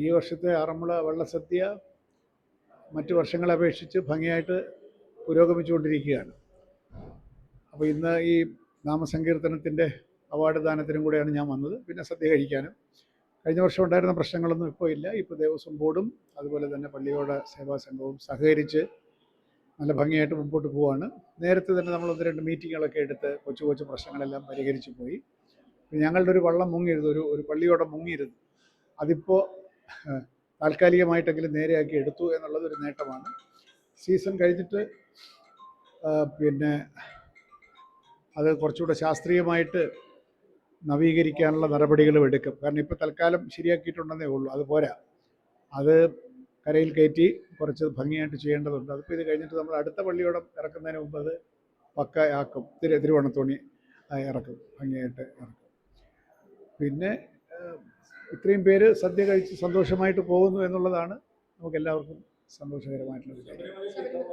ഈ വർഷത്തെ ആറന്മുള വള്ളസദ്യ മറ്റു വർഷങ്ങളെ അപേക്ഷിച്ച് ഭംഗിയായിട്ട് പുരോഗമിച്ചുകൊണ്ടിരിക്കുകയാണ്. അപ്പോൾ ഇന്ന് ഈ നാമസങ്കീർത്തനത്തിൻ്റെ അവാർഡ് ദാനത്തിനും കൂടെയാണ് ഞാൻ വന്നത്. പിന്നെ സദ്യ കഴിക്കാനും. കഴിഞ്ഞ വർഷം ഉണ്ടായിരുന്ന പ്രശ്നങ്ങളൊന്നും ഇപ്പോൾ ഇല്ല. ഇപ്പോൾ ദേവസ്വം ബോർഡും അതുപോലെ തന്നെ പള്ളിയോട സേവാ സംഘവും സഹകരിച്ച് നല്ല ഭംഗിയായിട്ട് മുമ്പോട്ട് പോവുകയാണ്. നേരത്തെ തന്നെ നമ്മൾ 1-2 മീറ്റിങ്ങുകളൊക്കെ എടുത്ത് കൊച്ചു കൊച്ചു പ്രശ്നങ്ങളെല്ലാം പരിഹരിച്ച് പോയി. ഞങ്ങളുടെ ഒരു വള്ളം മുങ്ങിയിരുന്നു, ഒരു പള്ളിയോടം മുങ്ങിയിരുന്നു. അതിപ്പോൾ താൽക്കാലികമായിട്ടെങ്കിലും നേരെയാക്കി എടുത്തു എന്നുള്ളത് ഒരു നേട്ടമാണ്. സീസൺ കഴിഞ്ഞിട്ട് പിന്നെ അത് കുറച്ചുകൂടെ ശാസ്ത്രീയമായിട്ട് നവീകരിക്കാനുള്ള നടപടികളും എടുക്കും. കാരണം ഇപ്പോൾ തൽക്കാലം ശരിയാക്കിയിട്ടുണ്ടെന്നേ ഉള്ളൂ, അത് പോരാ. അത് കരയിൽ കയറ്റി കുറച്ച് ഭംഗിയായിട്ട് ചെയ്യേണ്ടതുണ്ട്. അതിപ്പോൾ ഇത് കഴിഞ്ഞിട്ട് നമ്മൾ അടുത്ത പള്ളിയോടം ഇറക്കുന്നതിന് മുമ്പ് അത് പക്കയാക്കും. തിരുവണ്ണത്തോണി ഇറക്കും, ഭംഗിയായിട്ട് ഇറക്കും. പിന്നെ ഇത്രയും പേര് സദ്യ കഴിച്ച് സന്തോഷമായിട്ട് പോകുന്നു എന്നുള്ളതാണ് നമുക്കെല്ലാവർക്കും സന്തോഷകരമായിട്ടുള്ള കാര്യം.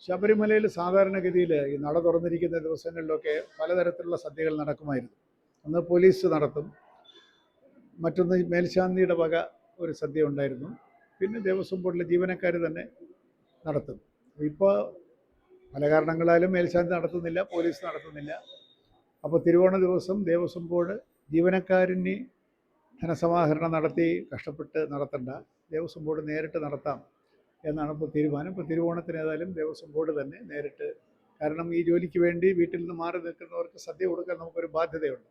ശബരിമലയിൽ സാധാരണഗതിയിൽ ഈ നട തുറന്നിരിക്കുന്ന ദിവസങ്ങളിലൊക്കെ പലതരത്തിലുള്ള സദ്യകൾ നടക്കുമായിരുന്നു. ഒന്ന് പോലീസ് നടത്തും, മറ്റൊന്ന് മേൽശാന്തിയുടെ വക ഒരു സദ്യ ഉണ്ടായിരുന്നു, പിന്നെ ദേവസ്വം ബോർഡിലെ ജീവനക്കാർ തന്നെ നടത്തും. ഇപ്പോൾ പല കാരണങ്ങളാലും മേൽശാന്തി നടത്തുന്നില്ല, പോലീസ് നടത്തുന്നില്ല. അപ്പോൾ തിരുവോണ ദിവസം ദേവസ്വം ബോർഡ് ജീവനക്കാരന് ധനസമാഹരണം നടത്തി കഷ്ടപ്പെട്ട് നടത്തണ്ട, ദേവസ്വം ബോർഡ് നേരിട്ട് നടത്താം എന്നാണ് ഇപ്പോൾ തീരുമാനം. ഇപ്പോൾ തിരുവോണത്തിന് ഏതായാലും ദേവസ്വം ബോർഡ് തന്നെ നേരിട്ട്, കാരണം ഈ ജോലിക്ക് വേണ്ടി വീട്ടിൽ നിന്ന് മാറി നിൽക്കുന്നവർക്ക് സദ്യ കൊടുക്കാൻ നമുക്കൊരു ബാധ്യതയുണ്ട്.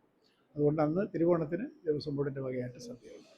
അതുകൊണ്ട് അന്ന് തിരുവോണത്തിന് ദേവസ്വം ബോർഡിൻ്റെ വകയായിട്ട് സദ്യയുണ്ട്.